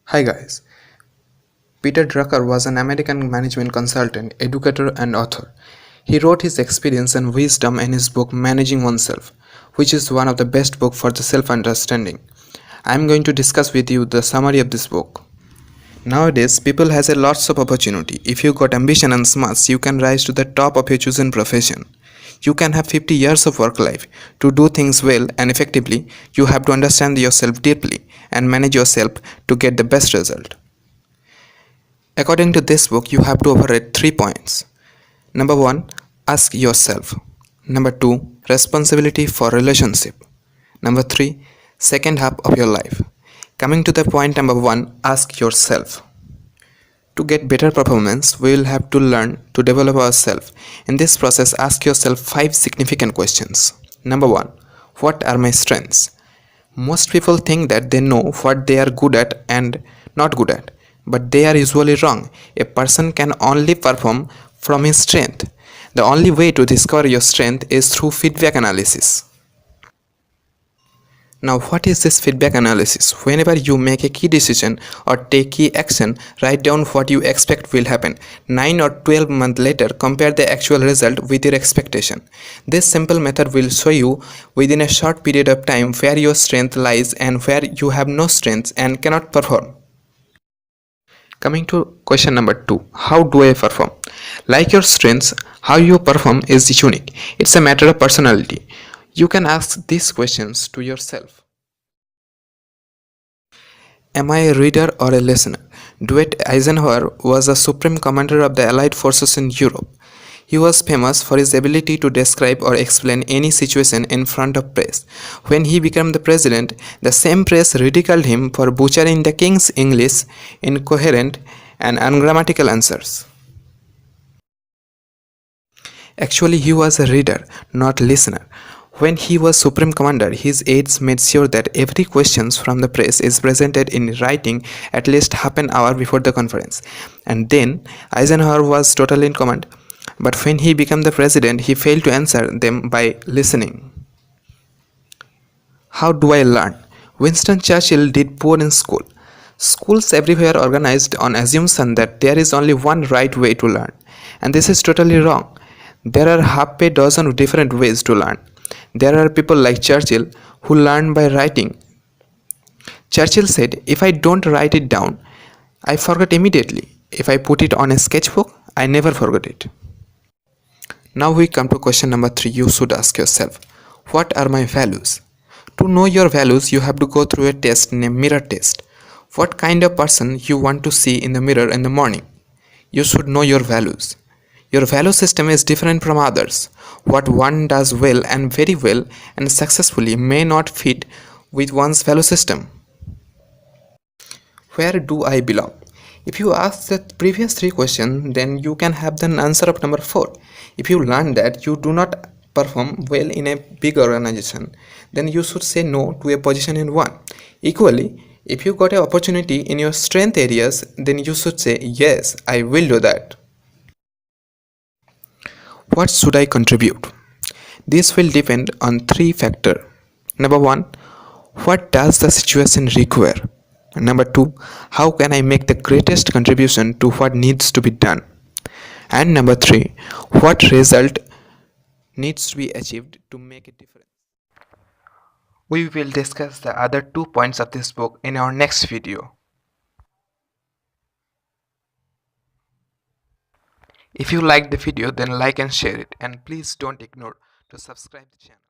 Hi guys, Peter Drucker was an American management consultant, educator, and author. He wrote his experience and wisdom in his book Managing Oneself, which is one of the best books for the self-understanding. I am going to discuss with you the summary of this book. Nowadays, people has a lots of opportunity. If you got ambition and smarts, you can rise to the top of your chosen profession. You can have 50 years of work life. To do things well and effectively, you have to understand yourself deeply and manage yourself to get the best result. According to this book, you have to overrate 3 points. Number 1, ask yourself. Number 2, responsibility for relationship. Number 3, second half of your life. Coming to the point number 1, ask yourself. To get better performance, we will have to learn to develop ourselves. In this process, ask yourself 5 significant questions. Number 1, what are my strengths? Most people think that they know what they are good at and not good at, but they are usually wrong. A person can only perform from his strength. The only way to discover your strength is through feedback analysis. Now, what is this feedback analysis? Whenever you make a key decision or take key action, write down what you expect will happen. 9 or 12 months later, compare the actual result with your expectation. This simple method will show you within a short period of time where your strength lies and where you have no strengths and cannot perform. Coming to question number 2, how do I perform? Like your strengths, how you perform is unique. It's a matter of personality. You can ask these questions to yourself. Am I a reader or a listener? Dwight Eisenhower was the supreme commander of the Allied forces in Europe. He was famous for his ability to describe or explain any situation in front of press. When he became the president, the same press ridiculed him for butchering the king's English, incoherent and ungrammatical answers. Actually, he was a reader, not listener. When he was Supreme Commander, his aides made sure that every question from the press is presented in writing at least half an hour before the conference. And then Eisenhower was totally in command. But when he became the president, he failed to answer them by listening. How do I learn? Winston Churchill did poor in school. Schools everywhere organized on assumption that there is only one right way to learn. And this is totally wrong. There are half a dozen different ways to learn. There are people like Churchill who learn by writing. Churchill said, if I don't write it down, I forget immediately. If I put it on a sketchbook, I never forget it. Now we come to question number 3. You should ask yourself, what are my values? To know your values, you have to go through a test named mirror test. What kind of person you want to see in the mirror in the morning? You should know your values. Your value system is different from others. What one does well and very well and successfully may not fit with one's value system. Where do I belong? If you ask the previous 3 questions, then you can have the answer of number 4. If you learn that you do not perform well in a big organization, then you should say no to a position in one. Equally, if you got an opportunity in your strength areas, then you should say yes, I will do that. What should I contribute? This will depend on 3 factors. Number 1, what does the situation require? Number 2, how can I make the greatest contribution to what needs to be done? And number 3, what result needs to be achieved to make a difference? We will discuss the other 2 points of this book in our next video. If you liked the video, then like and share it, and please don't ignore to subscribe the channel.